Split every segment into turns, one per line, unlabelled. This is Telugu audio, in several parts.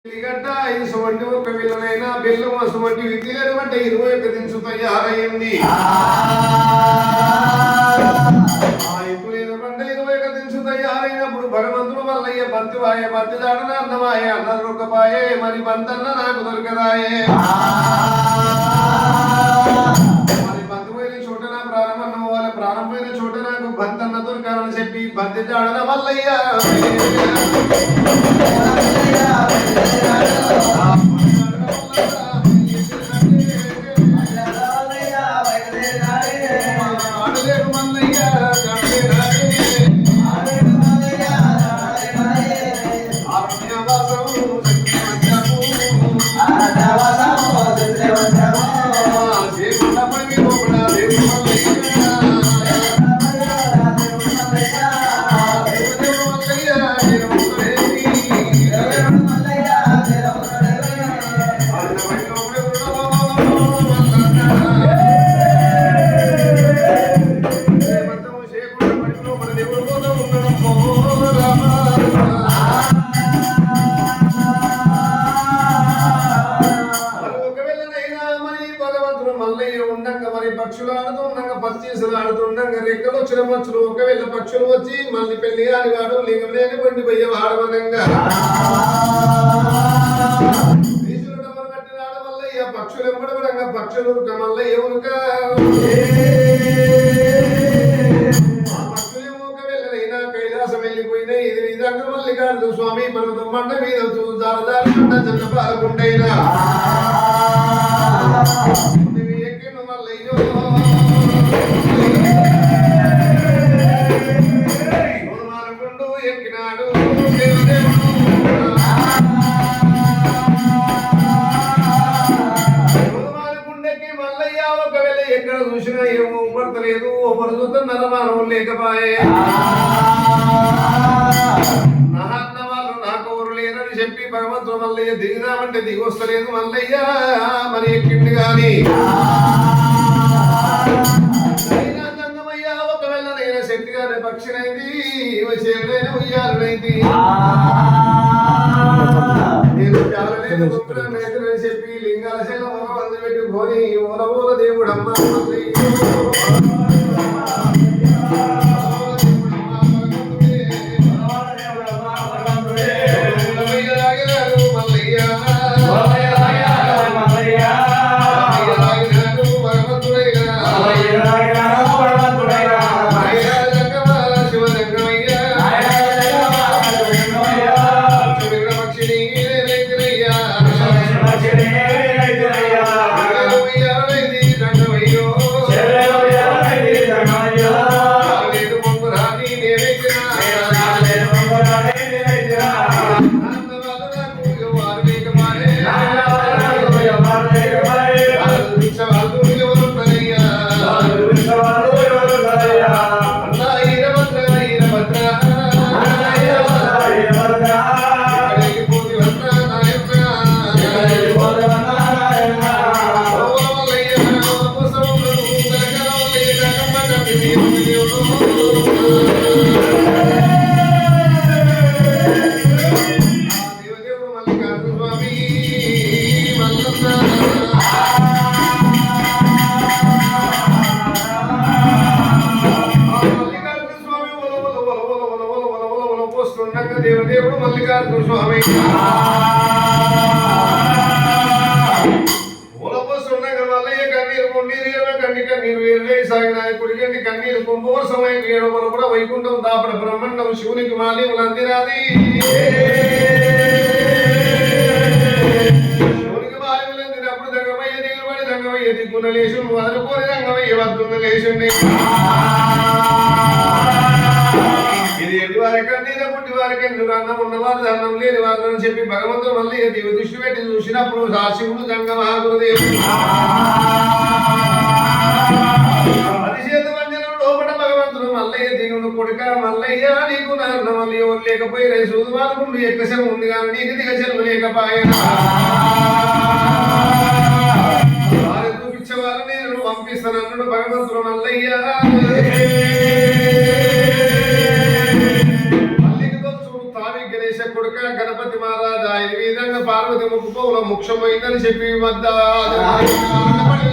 గడ్డ ఇటువంటి ఒక పిల్లనైనా బెల్లం అటువంటి విద్యలను బట్టి 21 దించు తయారైంది. ఎప్పుడైనా 21 దించు తయారైనప్పుడు భగవంతుడు మల్లయ్య బంతివాయ బంతి దాడన అన్నమాయ అన్నది రొక్కపాయే మరి బంతన్న నాకు దొరకదాయే. మరి బంతి పోయిన చోట నా ప్రారంభం వాళ్ళ ప్రాణం పోయిన చోట నాకు బంతన్న దొరకాలని చెప్పి బంతి దాడన మల్లయ్య రెక్కలు వచ్చిన మచ్చులు ఒకవేళ పక్షులు వచ్చి మళ్ళీ పెళ్లి కాని వాడు లింగం లేని పండి పోయే వాడవనంగా కట్టినాడు మల్లయ్య పక్షులు ఎంబడబడంగా పక్షులు మల్లయ్య ఉనుక పక్షులు ఒకవేళైనా కైలాసం వెళ్ళిపోయినా ఇది విధంగా మల్లికార్జున స్వామి పర్వతం మండ మీద దారదారి చిన్న పాలకుంటైనా ఎక్కిన మల్లయ్యో ఎక్కినాడు గుండెకి మల్లయ్య ఒకవేళ ఎక్కడ చూసినా ఏమో పడతలేదు ఒకరు చూద్దాం నరమానం లేకపాయే నా అన్న వాళ్ళు నాకు ఎవరు లేరని చెప్పి భగవంతుడు మల్లయ్య దిగుదామంటే దిగి వస్తలేదు మల్లయ్య మరి ఎక్కిండు గాని శక్తిగానే పక్షినైంది చేరుడైన ఉయ్యాలనైంది నేను చెప్పి లింగాల శైల వంద పెట్టుకొని ఓల దేవుడమ్మ దేవుడు మల్లికార్జున స్వామి ఊలపోస్తుండగా మల్లయ్య కన్నీరు కొన్నీరు కన్నీరు వేరు సాగిన కుడికండి కన్నీరు కుంభోత్సవం ఏడవలు కూడా వైకుంఠం దాపడ బ్రహ్మాండం శివునికి మాల్యములు అందిరాది శివునికి మాల్యములు అందినప్పుడు దంగమయ్య నిలబడి దంగమయ్య దిక్కున లేచు వదులుకొని రంగమయ్య వద్దున్న లేచుండి ఇది ఎటువారి కన్నీర పుట్టి వారికి ఎందుకు అన్నం ఉన్నవారు అన్నం లేని వారు చెప్పి భగవంతుడు మళ్ళీ దివ్య దృష్టి పెట్టి చూసినప్పుడు సాశివుడు గంగమహాగురుదేవుడు అతిశేత వంజనుడు లోపల భగవంతుడు మల్లయ్య దిగుడు కొడుక మల్లయ్య నీకు నాన్న మళ్ళీ ఎవరు లేకపోయినా సూదుమానుకుండు ఎక్కశం ఉంది కానీ నీకు దిగశలు లేకపోయినా వారు చూపించేవారు నేను పంపిస్తానన్నాడు భగవంతుడు మల్లయ్య కొడుక గణపతి మహారాజు ఆయన విధంగా పార్వతి ముక్కుపోల ముఖ్యమైందని చెప్పి వద్ద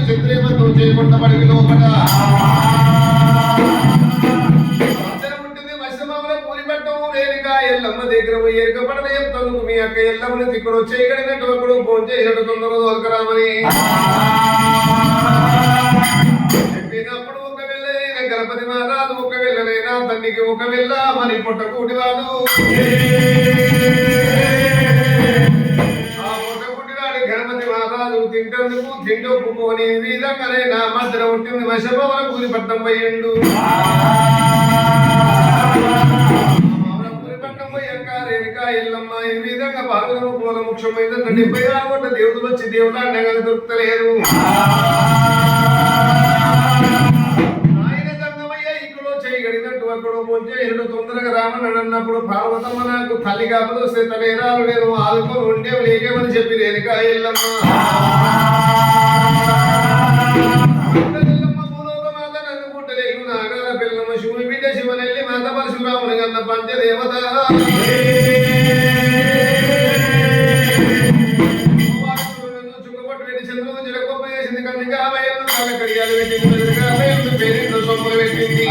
చంద్రేమంతం చేయకుండా పడి లోపల ఉంటుంది మత్స్యమామల పూరిపట్టం రేణుగా ఎల్లమ్మ దగ్గర పోయి ఎరకపడన చెప్తాను మీ అక్క ఎల్లమ్మని ఇక్కడ చేయగలిగినట్టు ఒకడు ఫోన్ చేసినట్టు తొందర దొరకరామని చెప్పినప్పుడు గణపతి మహారాజు ఒక వెళ్ళనైనా తండ్రికి ఒక వెళ్ళ మరి పొట్ట కూటివాడు ఆ పొట్ట కూటివాడు గణపతి మహారాజు తింటందుకు తిండొప్పుకొని విధంగానే నా మధ్యలో ఉంటుంది వశభవన పూరిపట్నం పోయిండు పూరిపట్నం పోయాక రేణుకా ఎల్లమ్మ ఈ విధంగా పార్వతమ్మ పూల ముఖ్యమైన 76 కోట్ల దేవుడు వచ్చి దేవుడు అన్నగానే దొరుకుతలేరు తొందరగా రామని అన్నప్పుడు పార్వతమ్మ నాకు తల్లి కాపలు వస్తే తనేరాలు నేను ఆదుకొని ఉండేవి లేకేమని చెప్పి రేణుకా ఎల్లమ్మ భూలోకమాత నన్నుకుంటలేను నాగాల పిల్లమ్మ శివుని బిడ్డ శివనెల్లి మాత పరశురాముని కన్న పంచదేవత చుక్కపట్టు పెట్టి చంద్రుడు జడకొప్ప చేసింది కన్నిగా వయలు కాళ్ళ కడియాలు పెట్టింది పేరు సొమ్ములు పెట్టింది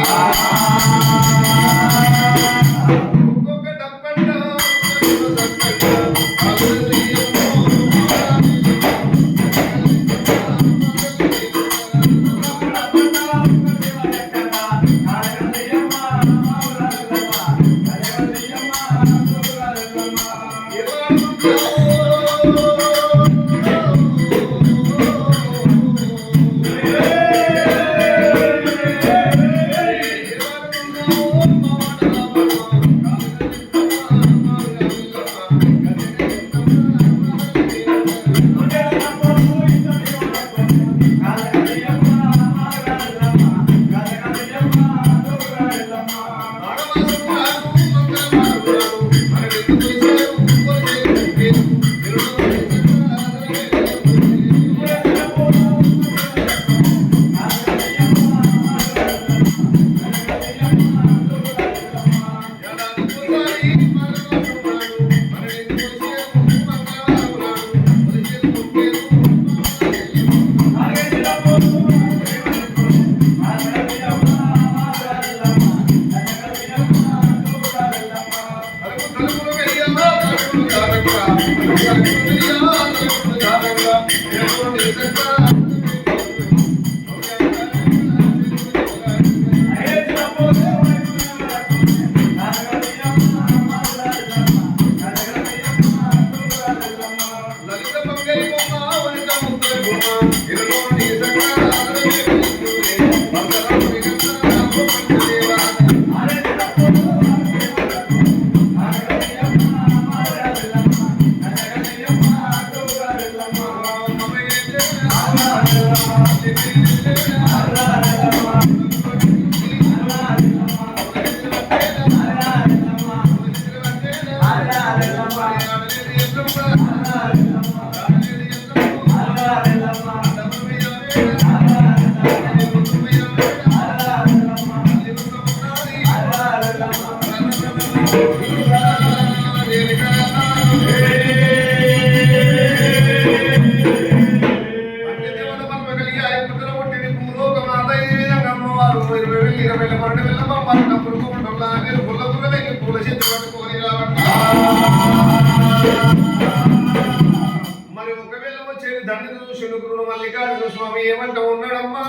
మరి ఒకవేళ వచ్చేది దండి చూసి మల్లికార్జున స్వామి ఏమంటా ఉన్నాడమ్మా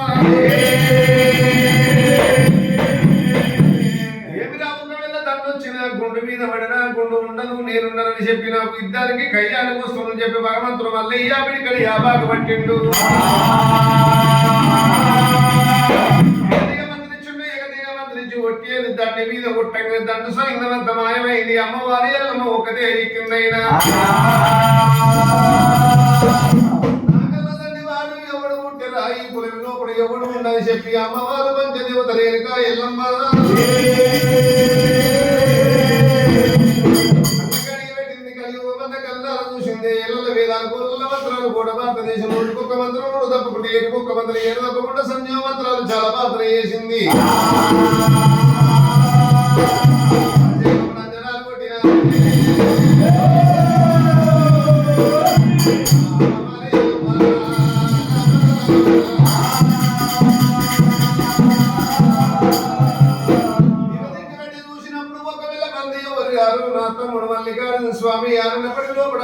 గుండు మీద పడినా గుండు ఉండదు నేనున్నానని చెప్పి నాకు ఇద్దరికి కయ్యానికి వస్తుందని చెప్పి భగవంతుడు మల్లయ్య పిడికడి యాబాకు పట్టిండు మంత్రించి ఒట్టేది దండి మీద ఒట్టంగా దండు సైందవంత మాయమైంది అమ్మవారి ఎల్లమ్మ ఒకటే ఎక్కిందైనా నాగల్లదండి వాడు ఎవడు పుట్టిరా ఈ పులిమి లోపల ఎవడు ఉండని చెప్పి అమ్మవారు పంచదేవత రేణుకా ఎల్లమ్మ కూడా భారతదేశంలో ఒక్కొక్క మంత్రం తప్పకుండా ఒక్కొక్క మంత్రం ఏడు తప్పకుండా సంజీవ మంత్రాలు చాలా పాత్ర చేసింది జనాలు కొట్టిన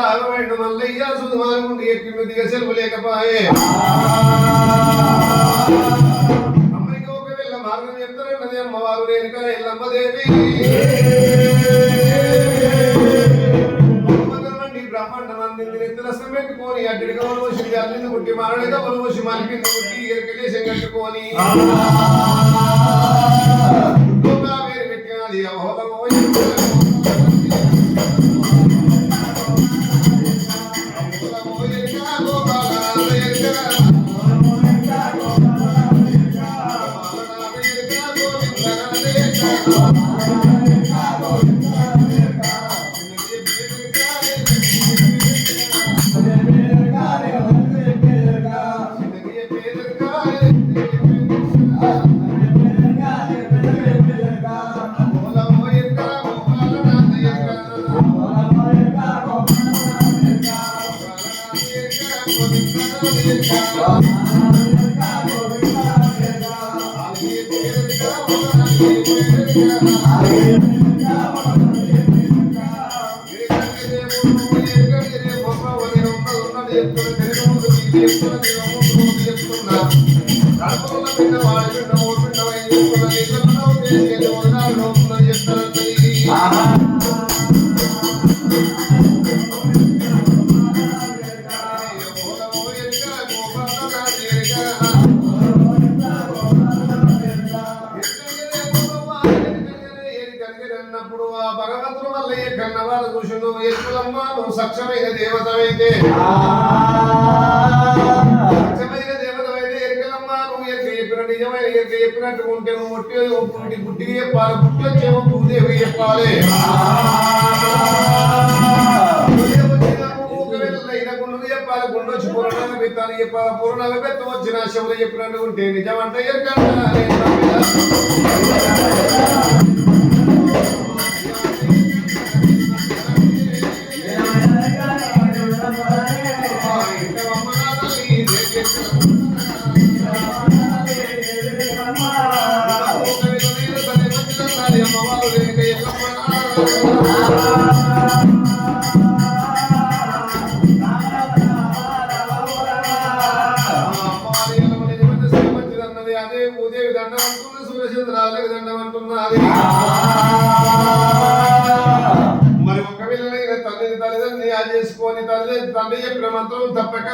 ఆగమైండు మల్లయ్య సుధమానుకుండి ఎక్కిండు దిగ సెలవు లేకపాయే అమ్మకి ఒక వెళ్ళ మార్గం చెప్తారన్నది అమ్మవారు రేణుక ఎల్లమ్మదేవి పెట్టుకొని అడ్డిగా వలవసి అల్లిని కుట్టి మరడిగా వలవసి మలిపింది కుట్టి ఎరకలేసి కట్టుకొని వేరు పెట్టినది అన్నప్పుడు ఆ భగవంతుడు మల్లయ్య కన్నవాళ్ళు చూసిండు ఎరుకులమ్మ నువ్వు సక్షమైన దేవతవైతే సక్షమైన దేవతవైతే ఎరుకలమ్మ నువ్వు ఎరుక చెప్పిన నిజమైన ఎరుక చెప్పినట్టు ఉంటే నువ్వు ముట్టి పుట్టి చెప్పాలి పుట్టి వచ్చేమో భూదేవి చెప్పాలి చెప్పాలి గుండు వచ్చి పూర్ణంగా పెత్తాను చెప్పాలి పూర్ణంగా పెత్త వచ్చిన శివులు చెప్పినట్టు ఉంటే నిజమంటే ఎరుకంట అదే ఉదయ దండం అంటున్నది సూర్యచంద్రాలకు దండం అంటున్నది మరి ఒకవేళ తల్లిదండ్రులు ఆ చేసుకొని తండ్రి చెప్పిన మంత్రం తప్పక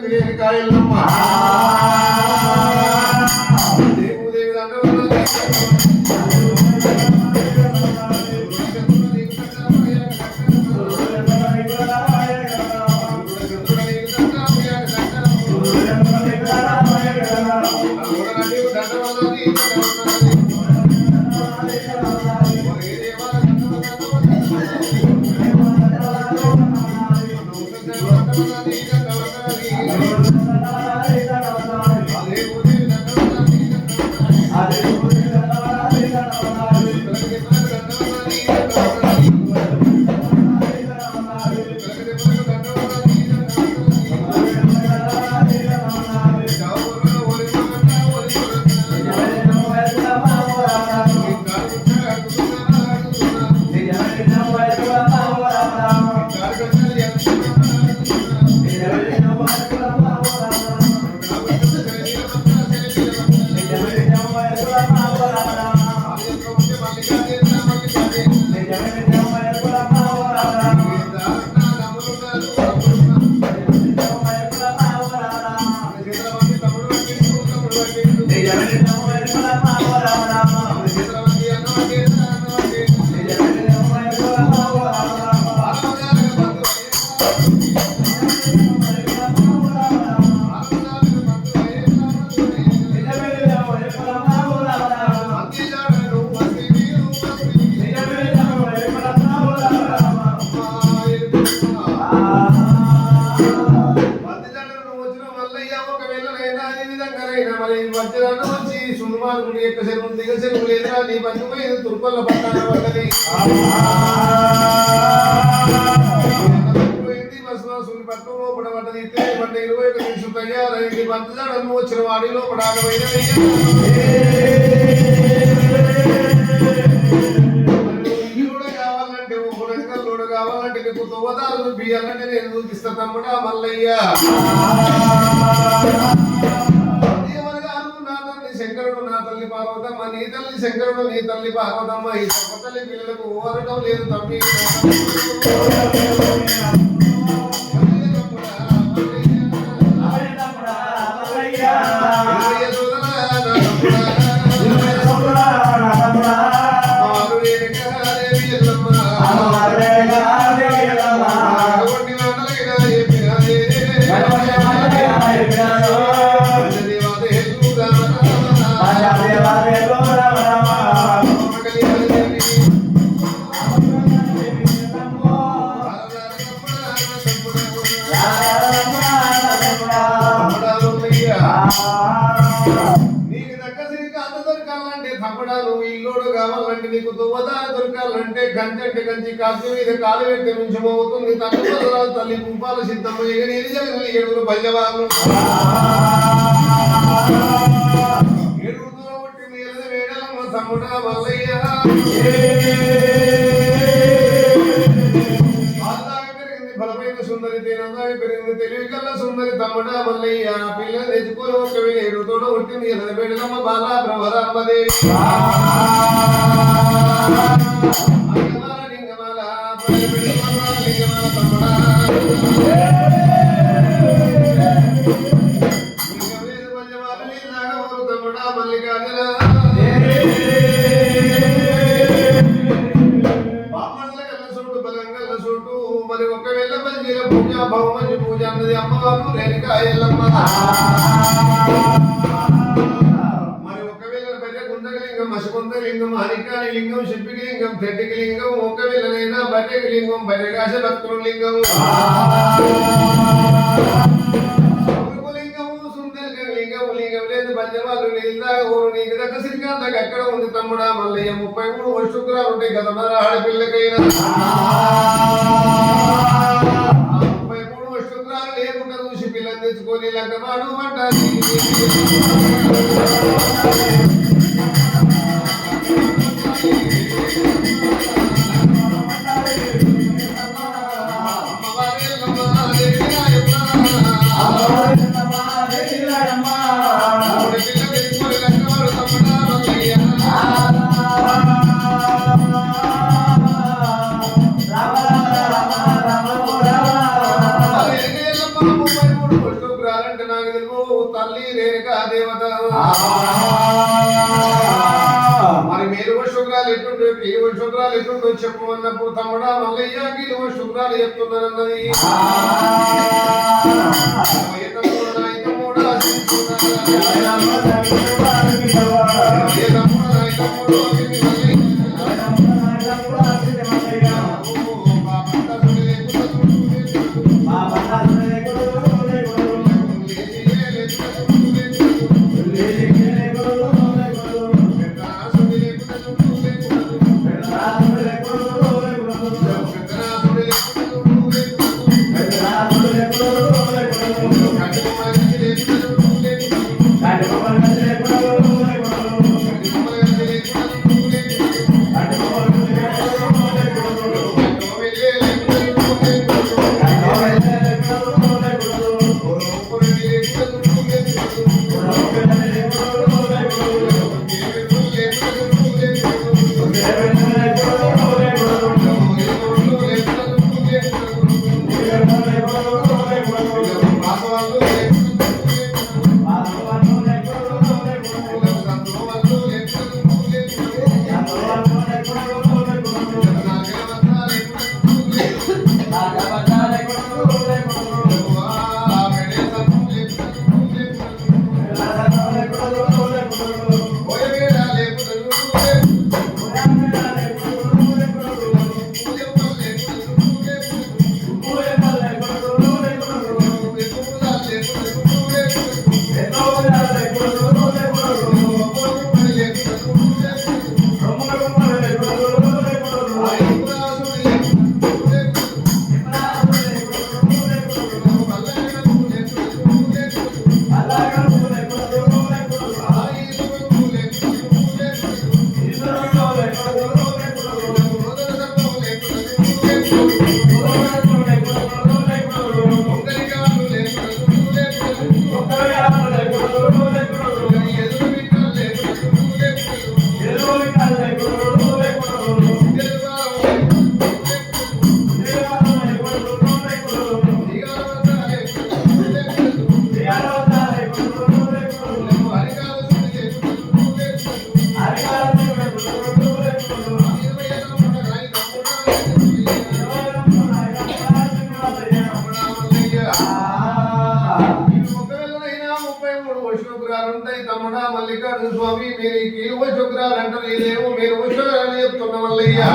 లేని కాయలమ్మ దేవి దండం తుర్పల్ల పట్టాన పడ్డది పట్టు లోపల పడ్డది పడ్డ 21 నిమిషం తయారైంది పంచదాడను వచ్చిన వాడి లోపల కావాలంటే కావాలంటే నీకు తోవదారు చూపియాలంటే నేను చూపిస్తా తమ్ముడా మల్లయ్య. నా తల్లి శంకరుడు నా తల్లి పార్వతమ్మ, నీ తల్లి శంకరుడు నీ తల్లి పార్వతమ్మ. ఈ తప్ప తల్లి పిల్లలకు ఓరటం లేదు తమ్మి. నీకు దగ్గర శ్రీకాంత దొరకాలంటే తమ్ముడా, నువ్వు ఇల్లుడు కావాలంటే నీకు దువ్వదార దొరకాలంటే గంటంటే కంచి కాసు మీద కాలు పెట్టి నుంచి మోగుతుంది తల్లి తల్లి కుంపాల సిద్ధమ్మ ఇక నీరు జగన్ ఏడుగురు బల్యవాళ్ళు ఏడుగురు కొట్టి నీళ్ళ వేడలమ్మ తమ్ముడా మల్లయ్య. బలమైన సుందరి తేనందావి పెరిగింది తెలివి కల్లా సుందరి తమ్ముడా మల్లయ్య. పిల్లలు తెచ్చుకొని ఒక వేడు తోడ ఉంటుంది ఎనద బిడ్డలమ్మ బాలా బ్రహ్మరామదేవి. లింగమాల లింగమాల తమ్ముడా తమ్ముడా మల్లికార్జున మరి ఒకవేళ మంచిల పూజ బహుమంచి పూజ అన్నది అమ్మవారు రేణుకా ఎల్లమ్మ. మరి ఒకవేళ బయట గుండకలింగం మశకుందలింగం హరికాని లింగం శిల్పికి లింగం తెడ్డికి లింగం ఒకవేళనైనా బయటకి లింగం బయటకాశ భక్తుల లింగం లింగము సుందర లింగం లింగం లేదు పంచవాళ్ళు నీళ్ళదాకా ఊరు నీకు దగ్గర శ్రీకాంతకు ఎక్కడ ఉంది తమ్ముడా మల్లయ్య. 33 వర్షుకురాలు ఉంటాయి కదా మరి ఆడపిల్లకైనా. 33 వర్షుకురాలు లేకుండా చూసి పిల్లలు తెచ్చుకొని లంకమాడు అంటారు. తల్లి రేణుకా దేవత. మరి మేలువ శుక్రాలు ఎట్టుండే కీలువ శుక్రాలు ఎట్టుండో చెప్పు అన్నప్పుడు తమ్ముడా మల్లయ్య కీలువ శుక్రాలు చెప్తున్నానన్నది. ఒకవేళనైనా 33 వర్షోగ్రాలు ఉంటాయి తమ్ముడా మల్లికార్జున స్వామి మీరు ఈ కీలు వర్షోగ్రాలు అంటారు ఇదేమో మీరు వర్షోగ్రాలు చెప్తున్న మల్లయ్యా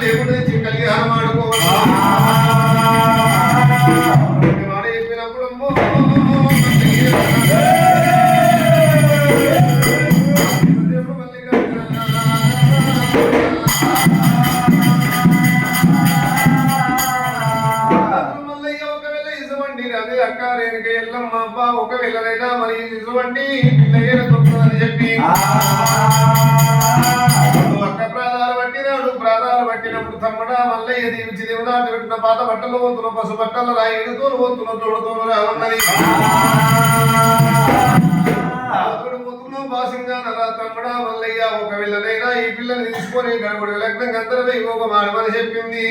లేకుండా కలిగి ఆడమాడుకోవాలి చెప్పినప్పుడు మల్లయ్య ఒకవేళ ఇసువండి అదే అక్క రేణుక ఎల్లమ్మ అబ్బా ఒకవేళనైనా మరి ఇసువండి పిల్లయ్య దొరుకుతుందని చెప్పి ప్రాణాలు పట్టినప్పుడు తమ్ముడా మల్లయ్య దీవించి దేవుడా పెట్టిన పాత బట్టలు పోతున్న పసు బట్టలు రాయిడుతో పోతున్న తోడుతోడు రావున్నది పోతున్నావు బాసింగానరా తమ్ముడా మల్లయ్య ఒకవేళనైనా ఈ పిల్లని తీసుకొని గడుగుడు లగ్నం గంతరమై ఒక మాడమని చెప్పింది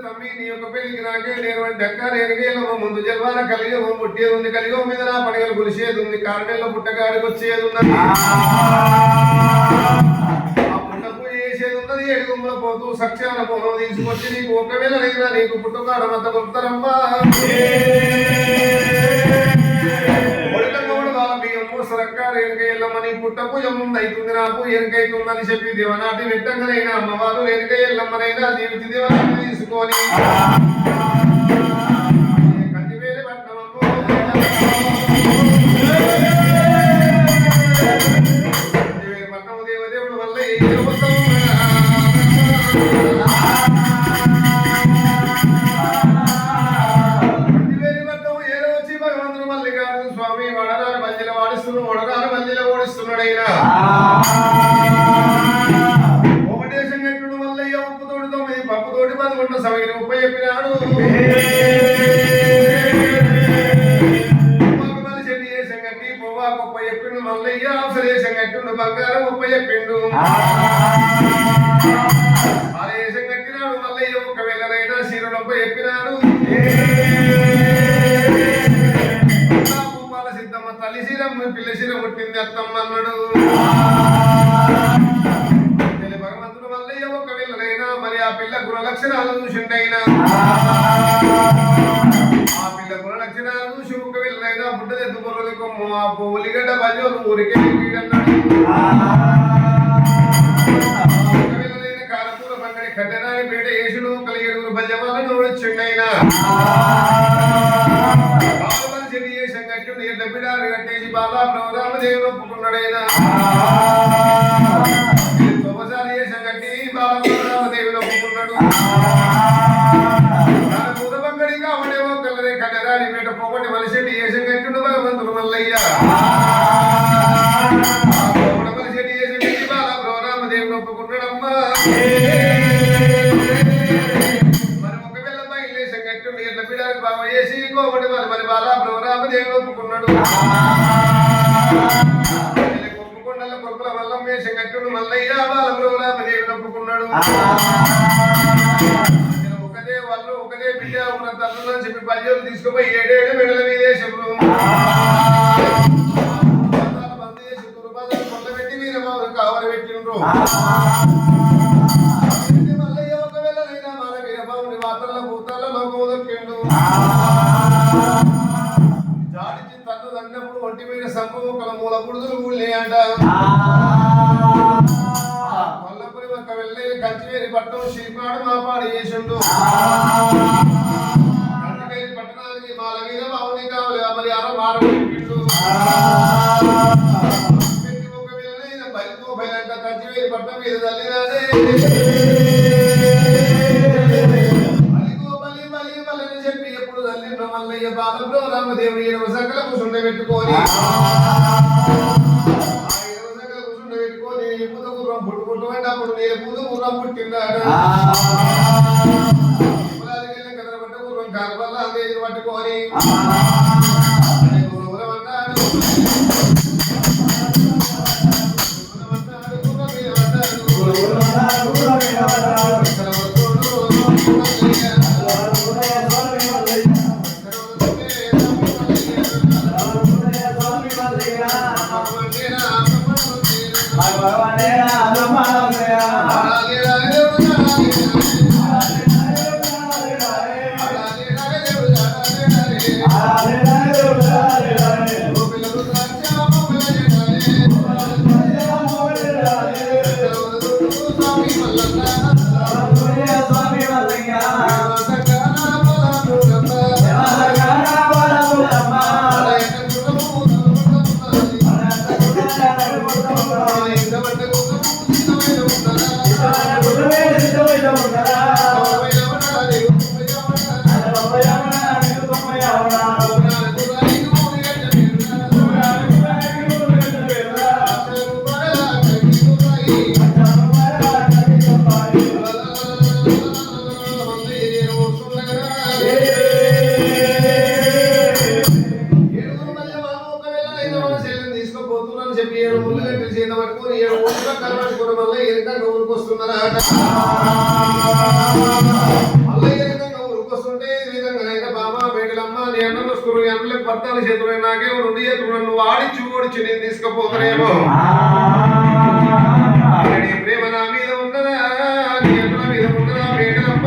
తమ్మి నీ యొక్క పెళ్లికి నాకే నేను అక్క నేను ముందు జన్మాన కలిగే పుట్టేది ఉంది కలిగే మీద నా పండుగలు కురిసేది ఉంది కారణంలో పుట్టగాడికి వచ్చేది ఉన్నది ఆ పుట్టకు చేసేది ఉన్నది ఎడుగుమ్మల పోతూ సక్షాన పోను తీసుకొచ్చి నీకు ఒకవేళ లేదా నీకు పుట్టుకాడ మత కొడతారమ్మా ఎల్లమ్మని పుట్టకు ఎమ్ముంది అవుతుంది నాకు ఎనకైతుందని చెప్పి దేవనాటి వెట్టంగానైనా అమ్మవారు వెనక ఎల్లమ్మనైనా దీవించి దేవనాటి తీసుకొని కందివేలి పట్నమమ్మ పట్నము దేవదేవుడు వల్ల స్వామి వడరాని మధ్యలో వాడిస్తున్నాడు వడరాని మధ్యలో ఓడిస్తున్నాడైనా ఒకటేశం గట్టుడు మల్లయ్య ఉప్పుతోటి 9 పప్పుతోటి 11 సమయం ఉప్ప చెప్పినాడు చెట్టు చేసం కట్టి పొవ్వాకు ఉప్ప చెప్పిండు మల్లయ్య అవసరేశం కట్టిండు బంగారం ఉప్ప చెప్పిండు ఆరేశం కట్టినాడు మల్లయ్య ఒకవేళనైనా శిరుడొప్ప చెప్పినాడు తల్లి శిరం పిల్ల శిరం పుట్టింది అత్తమ్మ అన్నాడు భగవంతుడు మల్లయ్య ఒకవేళనైనా మరి ఆ పిల్ల గుణ లక్షణాలు చూసిండైనా ఆ పిల్ల గుణ లక్షణాలు చూసి ఒకవేళనైనా బుడ్డదెద్దు పొరలు కొమ్ము ఆ ఉల్లిగడ్డ బజోలు ఊరికే అన్నాడు ఒకవేళనైనా కారపూర పంగడి కట్టెరాని పేట యేసుడు కలిగేడుగురు బజవాలను వచ్చిండైనా బిడాలు కట్టేసి బాబా రామదేవుడు ఒప్పుకున్నాడైనా తొమ్మసారి చేసాం కట్టి బాబా రామదేవుడు ఒప్పుకున్నాడు బంగడి కాబట్టి ఒకళ్ళనే కట్టెరాని పేట పోగొట్టి మనిషి చేసాం కట్టిండు భగవంతుడు మల్లయ్య మనిషి చేసాం కట్టి బాబా రామదేవుడు ఒప్పుకున్నాడమ్మా మరి ఒకవేళ బయలుదేశం కట్టిండు ఎట్లా బిడాలు బాబా చేసి కోపడి మరి బాలా రామదేవుడు ఒప్పుకున్నాడు కొప్పుకొండల కొప్పుల వల్ల వేషం కట్టుడు మల్లయ్య బాల రామదేవుడు ఒప్పుకున్నాడు ఉన్న తల్లులని చెప్పి పల్లెలు తీసుకుపోయి 7 మెడల మీదేశంలో బంద్ చేసి దుర్బాధలు కొల్లబెట్టి వీరబాబు కావలి పెట్టిండ్రు. మల్లయ్య ఒకవేళ నైనా మన వీరబాబుని వార్తల భూతాల లోకం దొక్కిండు. జాడిచి తన్ను తన్నప్పుడు ఒంటి మీద సంభవం మూల పుడుదులు ఊళ్ళేయంట. కొల్లపురి ఒక వెళ్ళి కంచివేరి పట్టణం శ్రీపాడు మాపాడు చేసిండు. కంచివేరి పట్టణానికి మాల మీద బావుని కావాలి మరి అర మారబెట్టిండు. ఒక వెళ్ళి బలిపో బయలంట కంచివేరి పట్టణం మీద తల్లినాడే చెప్పి ఎప్పుడు తల్లిండ్రు మల్లయ్య బాలంలో రామదేవుడు 20 సకల కూర్చుండ పెట్టుకొని పెట్టుకొని పూత గుర్రం పుట్టుకుంటుంటే అప్పుడు నేను పూత గుర్రం పుట్టిందాడు. కదలబట్ట గుర్రం గర్భల్లా అందేజు పట్టుకొని గుర్రం అన్నాడు భర్తల చేతులు నాకేమో 2 చేతులు నన్ను వాడిచ్చి ఓడిచ్చి నేను తీసుకుపోతానేమో. ప్రేమ నా మీద ఉన్నదా నీ ఎట్ల మీద ఉన్నదా వేడలమ్మ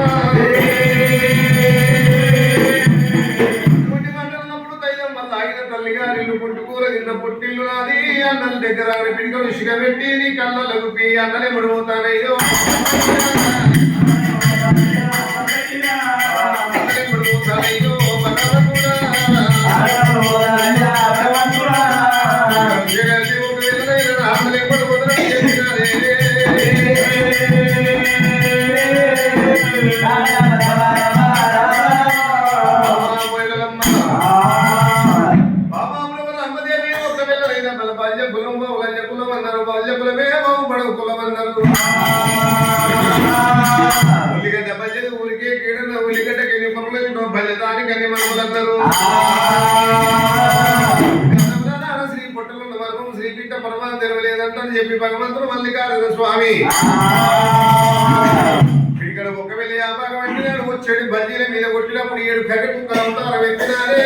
పుట్టి మంటలున్నప్పుడు తైలమ్మ తాగిన తల్లిగారి పుట్టుకూర తిన్న పుట్టిల్లు నాది అన్నల దగ్గర పిడికలు ఇసుక పెట్టి నీ కళ్ళలో గుప్పి అన్నలే ముడిపోతానయ్యో అన్నలే ముడిపోతానయ్యో ఊరికే కీడన ఉల్లిగడ్డ కెన్ని పొరలు బలిదానికన్ని మనములందరూ శ్రీ పొట్టలున్న వర్గం శ్రీపీఠ పరమాన్ని తెరవలేదంటని చెప్పి భగవంతుడు మల్లికార్జున స్వామి ఇక్కడ ఒకవేళ వ్యాపారం అంటే నేను వచ్చేది బజ్జీల మీద కొట్టినప్పుడు 7 కర్రె కుక్కలు అవతారం ఎత్తినారే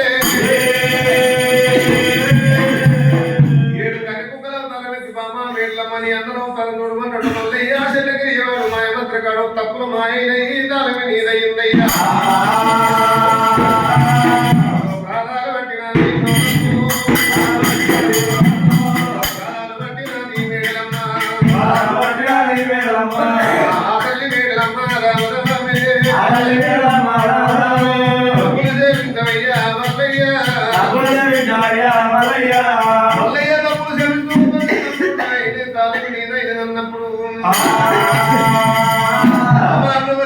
7 కర్రె కుక్కలు అవతారం ఎత్తి బామా వేళ్ళమ్మని అందరూ అవతారం చూడమన్నాడు మల్లయ్య ఆశలకి ఎవరు మాయమంత్ర కాడు తప్పులు మాయన ఈ దాలమి నీదయ్యిందయ్యా ప్రాణాలు పట్టిన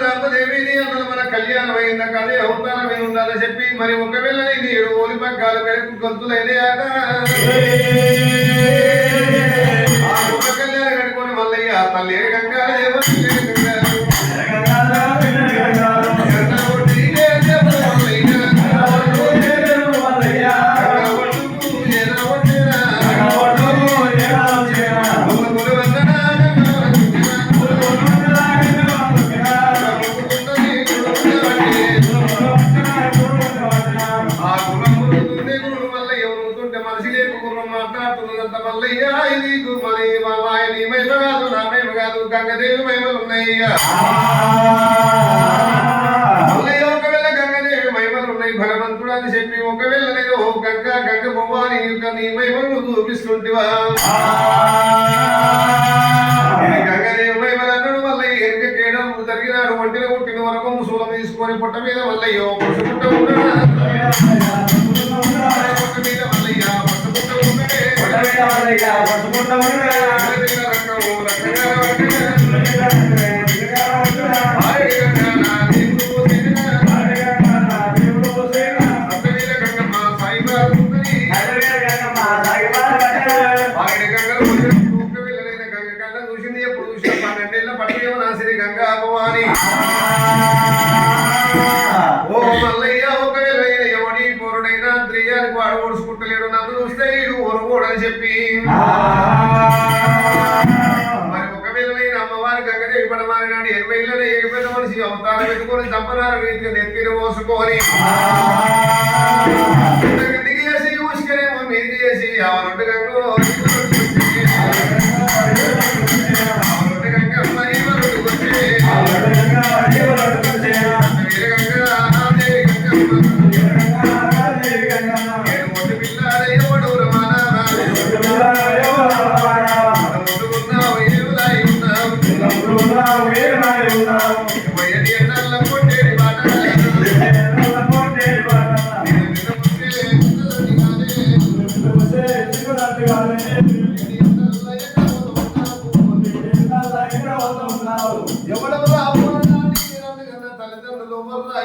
రామదేవిని అసలు మన కళ్యాణం అయిందా కానీ అవతారమే ఉండాలని చెప్పి మరి ఒకవేళ ఇది 7 ఓలి పగ్గాలు పెరకు గొంతులైన కళ్యాణం కట్టుకొని మల్లయ్య తల్లి గంగా మల్లయ్య ఇది మరి మా నీ మహిమ కాదు నా మహిమ కాదు గంగదేవి మహిమలు ఉన్నాయి మల్లయ్య ఒకవేళ గంగదేవి మహిమలు ఉన్నాయి భగవంతుడు అని చెప్పి ఒకవేళ నేను గంగ భవాని నీ మహిమలను చూపిస్తుంటివా గంగదేవి మహిమలు అన్నాడు మల్లయ్య ఎరుక కేయడం జరిగినాడు ఒంటిని పుట్టిన వరకు ముసూలం తీసుకొని పుట్ట మీద మల్లయ్యో పుట్టుకుంటూ ఉంటాడు పుట్ట మీద మల్లయ్య పుట్టుకుంటూ ఉంటాడే చూసింది ఎప్పుడు చూసిన 12 ఏళ్ళ పట్టేమో నా శ్రీ గంగా భవాని ఓ మల్లయ్య ఒకవేళ ఎవడి పోరుడైనా ద్రియానికి వాడు ఓడుచుకుంటలేడు నన్ను చూస్తే ఇడు ఓరుకోడని చెప్పి మరి ఒకవేళ నేను అమ్మవారి గంగదేవి పడమారినాడు 80 ఏళ్ళనే ఎగిపోయిన మనిషి అవతారం పెట్టుకొని చంపనారు రీతిగా నెత్తిని పోసుకొని దిగి చేసి ఊసుకనేమో మీది చేసి ఆ రెండు గంగలో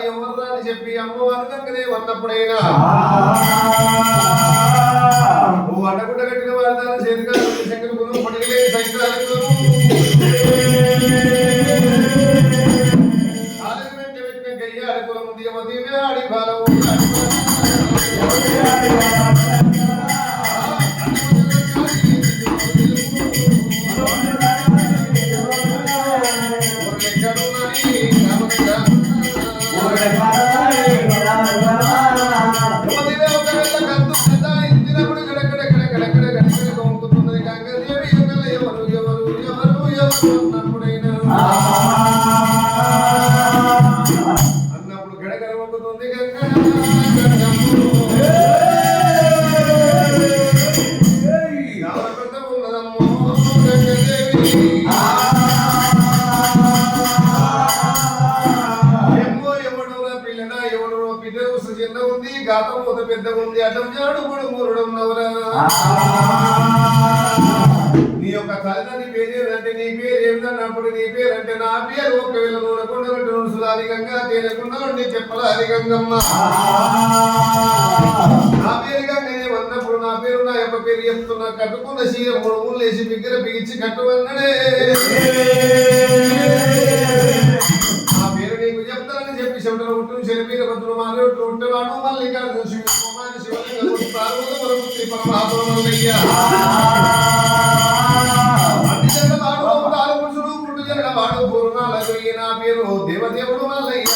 ఎవర్రా అని చెప్పి అమ్మవారి గంగదేవి అన్నప్పుడైనా అడ్డగుడ్డ కట్టిన వారి దాని చేతిగా శంకరుకులు పడిగలే సైతాలకు ఆలయం వెంట పెట్టిన గయ్యాడి కులం దిగమదీమే ఆడి బాలవు అన్నప్పుడు గడగడ వంగుతుంది ఉన్నదమ్మో గంగదేవి చిన్న ఉంది గాతం ఒక పెద్ద ఉంది అడ్డం జాడు కూడా మూరడం నవరా నీ యొక్క తల్లి పేరేంటే నీ పేరు ఏమిటన్నప్పుడు నీ పేరు అంటే నా పేరు ఒకవేళ నూనెకొండగట్టు నుసులాధికంగా తేనెకొండలు చెప్పలాది గంగమ్మ నా పేరు గంగనే అన్నప్పుడు నా పేరు నా యొక్క పేరు చెప్తున్నా కట్టుకున్న చీర 3 మూలు వేసి బిగ్గర బిగించి కట్టువన్నడే ఆ పేరు నీకు చెప్తానని చెప్పి చెమటలు ఉంటుంది శనిపీర భద్రులు మారేట్లు ఉంటేవాడు మళ్ళీ ఇక్కడ పరమాత్మయ్యా వాడు పూర్ణాల నా పేరు దేవదేవుడు మల్లయ్య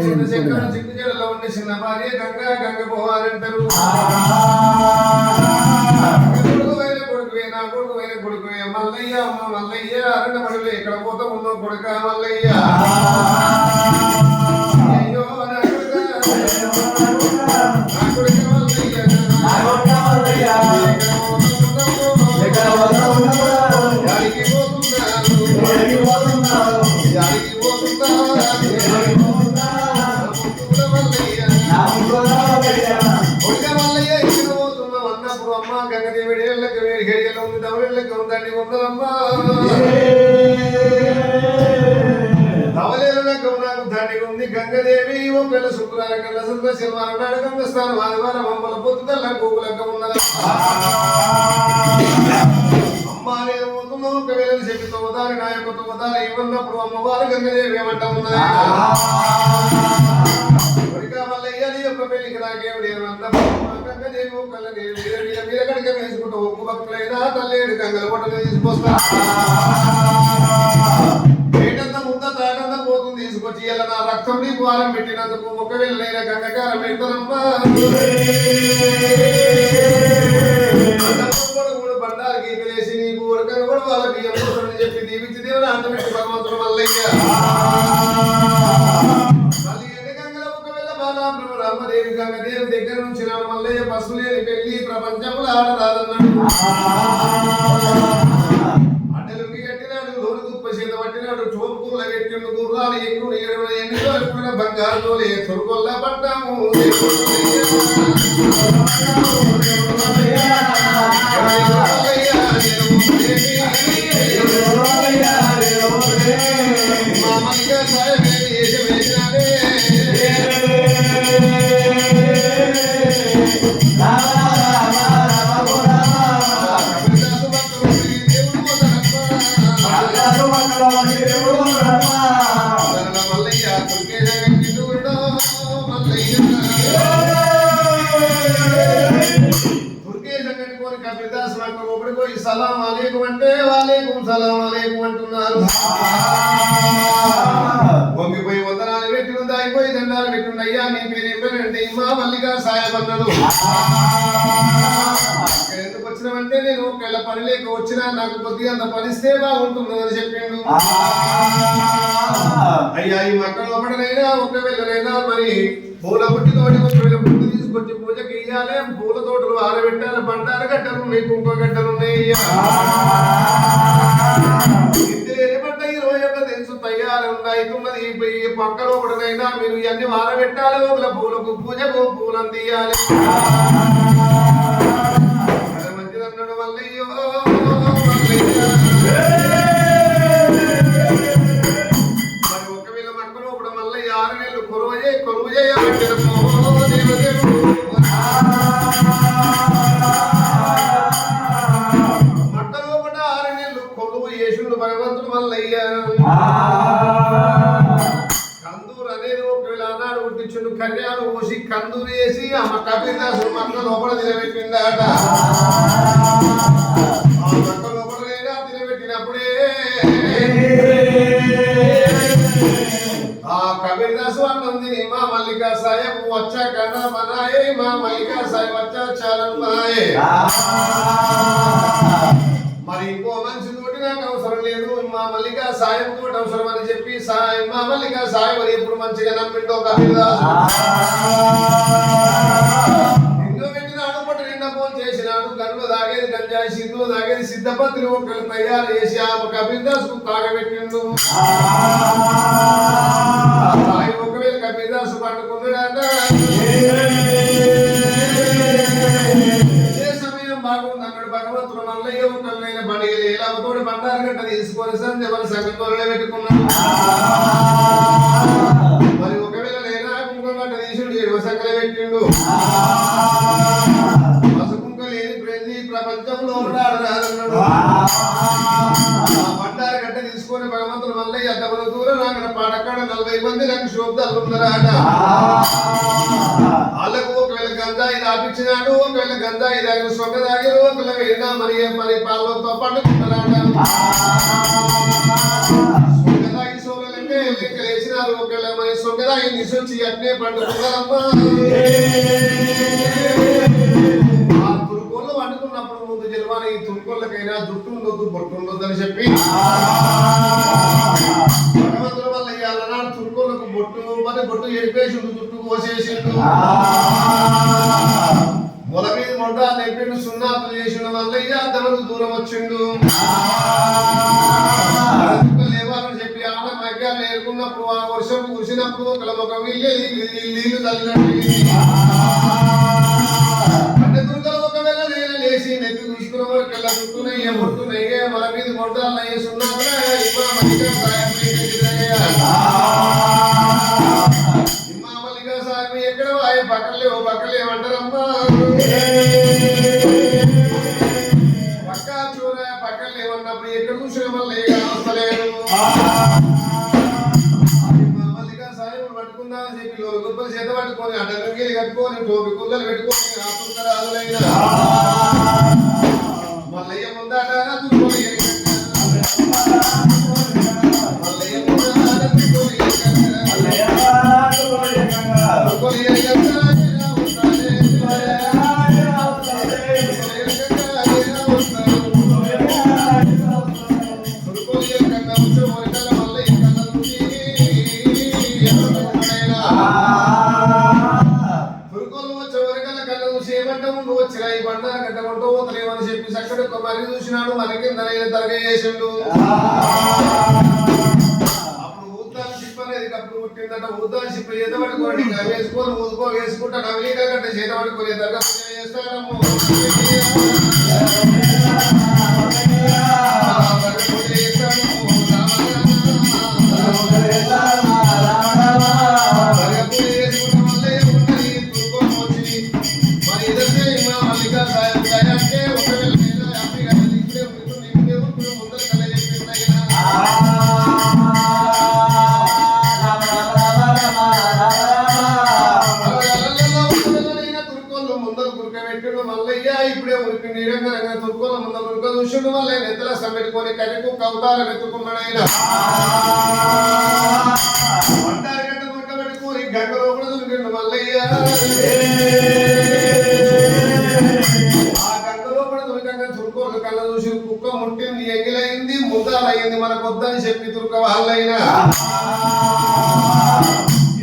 చిన్న చిన్న భార్య గంగా గంగ పోవాలంటారు కొడుకువే నా కొడుకువే మల్లయ్య అమ్మ మల్లయ్య అరండ మడులు ఎక్కడ పోతా ఉందో కొడుక మల్లయ్య అయ్యో నా కొడుక మల్లయ్య గంగదేవి ఒకవేళ శుక్రవారం కల్లా శుక్ర శనివారం నాడు గంగ స్థానం ఆదివారం అమ్మల పొద్దుగల్ల గోకులంగా ఉన్నదా అమ్మ చెప్పి తోదారి నా యొక్క తోదారి ఇవ్వన్నప్పుడు అమ్మవారు గంగదేవి ఏమంటా ఉన్నది మల్లయ్య నీ యొక్క పెళ్లికి నాకేమి నేను గంగదేవి ఒక్కళ్ళని మీద కనుక వేసుకుంటూ ఒక్క భక్తులైనా తల్లేడు గంగల పొట్టలు తీసుకొస్తా ఏంటంతా ముద్ద తాటంతా పోతుంది తీసుకొచ్చి ఇలా నా రక్తం నీకు వారం పెట్టినందుకు ఒకవేళ నేను గంగకారం పెడతానమ్మా బండారు గీతలేసి నీకు ఉడకను కూడా వాళ్ళ బియ్యం కోసం చెప్పి దీవించి దేవుడు అంతపెట్టి భగవంతుడు మల్లయ్య మళ్ళీ ఎన్ని గంగల ఒకవేళ బాలాబ్రహ్మ రామదేవి గంగదేవి దగ్గర నుంచి నా మల్లయ్య పశువులేని పెళ్లి ప్రపంచంలో ఆడరాదన్నాడు అడ్డలుంగి కట్టినాడు లోను దుప్ప చేత పట్టినాడు చోపుకుల పెట్టిండు గుర్రాలు ఎక్కువ ఎన్నిలో ఎక్కువ బంగారు తొరుకొల్ల పడ్డాము సలాం అలైకుం అంటే వాలేకుం సలాం అలైకుం అంటున్నారు వంగిపోయి వందనాలు పెట్టిన అయిపోయి దండాలు పెట్టిండు అయ్యా నీ పేరు చెప్పానంటే మా మల్లిగా సాయం అన్నాడు ఎందుకు వచ్చినామంటే నేను ఒకవేళ పని లేక వచ్చినా నాకు కొద్దిగా అంత పనిస్తే బాగుంటుంది అని చెప్పిండు అయ్యా ఈ మక్క లోపడనైనా ఒకవేళనైనా మరి పూల పుట్టితోటి ఒకవేళ పుట్టి తీసుకొచ్చి పూజకి ఇయ్యాలి పూల తోటలు ఆరబెట్టాలి బండారు గట్టలు ఉన్నాయి కుంకుమ గట్టలు ఉన్నాయి ఇందులేనిపడ్డ 21 తెలుసు తయారున్నది ఈ పక్క లోపడనైనా మీరు ఇవన్నీ ఆరబెట్టాలి ఒకల పూలకు పూజకు పూలను తీయాలి మంచిదన్నాడు మల్లయ్యో కొలువు చేయబెట్టడము మట్టలో పడ్డ 6 నెలలు కొలువు యేసుడు భగవంతుడు మల్లయ్య కందూరు అనేది ఒకవేళ ఆనాడు పుట్టించుడు కన్యాలు పోసి కందూరు వేసి ఆమె కబీర్దాసుడు మక్క లోపల తినబెట్టిందట ఆ మక్క లోపల తినబెట్టినప్పుడే కబీర్దాసు అన్నది మా మల్లికా సాహెబ్ వచ్చా కన్నా మనాయే మా మల్లికా సాహెబ్ వచ్చా చాలా మనాయే మరి ఇంకో మనిషి తోటి నాకు అవసరం లేదు మా మల్లికా సాహెబ్ తోటి అవసరం అని చెప్పి మా మల్లికా సాహెబ్ ఎప్పుడు మంచిగా నమ్మిండో కబీర్దాసు ఇంట్లో పెట్టినాడు పట్టు నిండా ఫోన్ చేసినాడు గన్లో తాగేది గంజాయి సిద్ధులు తాగేది సిద్ధపత్రి ఒకళ్ళు తయారు చేసి ఆమె కబీర్దాసు తాగబెట్టిండు ఒకవేళ కబీర్దాసు పట్టుకున్నాడట ఏ సమయం బాగుంది అన్నాడు భగవంతుడు మల్లయ్య ఒకళ్ళైన బండిగలు ఏలాతోటి బండారు గట్ట తీసుకొని సంజమని సంగతులనే పెట్టుకున్నాడు మరి ఒకవేళ లేనా కుంకుమ గట్ట తీసుడు 7 సంఖ్యలు పెట్టిండు పసుకుంక లేని ప్రతి ప్రపంచంలో ఆడరాదన్నాడు బండారు గట్ట తీసుకొని భగవంతుడు మల్లయ్య అంత దూరం రాక పాడకాడ 40 మంది నాకు శోభాలు ఉన్నారట వాళ్ళకు ఒకవేళ గంజాయి దాపించినాడు ఒకవేళ గంజాయి దాగిన సొంగ దాగిరు ఒకవేళ వెళ్ళినా మరి పాలతో పండుకుంటారట సొంగ దాగి సోలంటే లెక్కలేసినారు ఒకవేళ మరి సొంగ దాగి నిసొచ్చి అట్నే పండుకున్నారమ్మా ఆ తురుకోళ్ళు వండుకున్నప్పుడు ముందు జలవాన ఈ తురుకోళ్ళకైనా జుట్టు ఉండొద్దు బొట్టు ఉండొద్దు అని చెప్పి భగవంతుడు వల్ల అలనాడు తురుకోళ్ళకు బొట్టు ఎడిపేసిండు జుట్టు కోసేసిండు మొల మీద మొండ నెప్పిండు సున్నాతులు చేసిండు వల్ల అంతవరకు దూరం వచ్చిండు లేవాలని చెప్పి ఆడ మగ్గాలు ఏరుకున్నప్పుడు ఆ వర్షం కురిసినప్పుడు ఒక నీళ్లు తల్లినట్టు అంటే దుర్గలు ఒకవేళ నేను లేచి నెత్తి చూసుకున్న వరకల్లా చుట్టూనయ్యే మొట్టునయ్యే మన మీద మొట్టాలయ్యే సున్నాతులు మల్లికా సాహెబ్ ఎక్కడ పక్కలేమంటారమ్మా పక్క చూర పక్కలేమన్నప్పుడు ఎక్కడ చూసిన మళ్ళీ దుర్బలు చేత పట్టుకొని అడ్డగీలు కట్టుకొని టోపి కుల్లలు పెట్టుకొని ఆపుతరాదులైన మల్లయ్య ముందట దుర్బలు మల్లయ్య ముందట చెప్పి చక్కటి ఒక మరి చూసినాడు మనకి తరగ చేసిండు అప్పుడు ఊద్దాలు షిప్ అనేది అప్పుడు పుట్టిందట ఊద్దాలు షిప్ చేత పట్టుకోండి వేసుకొని ఊదుకో వేసుకుంటా నవలీగా కంటే చేత పట్టుకొని తరగ చేస్తాము చూసుడు వల్ల నెత్తల సమ్మెట్టుకొని కరికి కౌతాలు వెతుకున్నాడు ఒంటారి గంట మొక్క పెట్టుకొని గంగలో కూడా దొరికిండు మల్లయ్య ఆ గంగలో కూడా దొరికంగా తురుకోలు కళ్ళ చూసి కుక్క ముట్టింది ఎంగిలైంది ముద్దాలయ్యింది మనకు వద్దని చెప్పి తురుక వాళ్ళైనా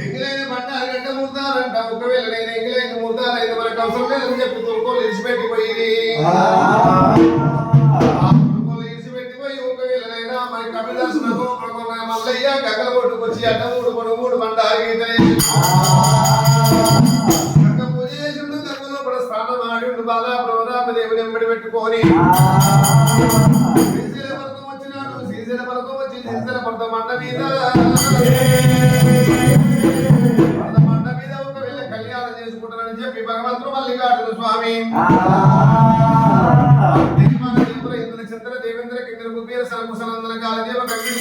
ఎంగిలైన బండారు గంట ముద్దాలంట ఒకవేళ నేను ఎంగిలైన ముద్దాలైంది మనకు అవసరం లేదని చెప్పి తురుకోలు ఇచ్చిపెట్టిపోయింది మల్లయ్య గగల కొట్టుకొచ్చి అడ్డ మూడు బండ పూజ చేసిండు గంగలో కూడా స్నానం ఆడిండు బాగా ప్రవరామదేవుని ఎంబడి పెట్టుకొని శ్రీశైల పర్వతం వచ్చినాడు శ్రీశైల పర్వతం వచ్చి శ్రీశైల పర్వతం మండ మీద ఒక వెళ్ళి కళ్యాణం చేసుకుంటానని చెప్పి భగవంతుడు మల్లికార్జున స్వామి దేవేంద్ర కింద కుబేర సరకుశలందన కాలదేవ కవిడు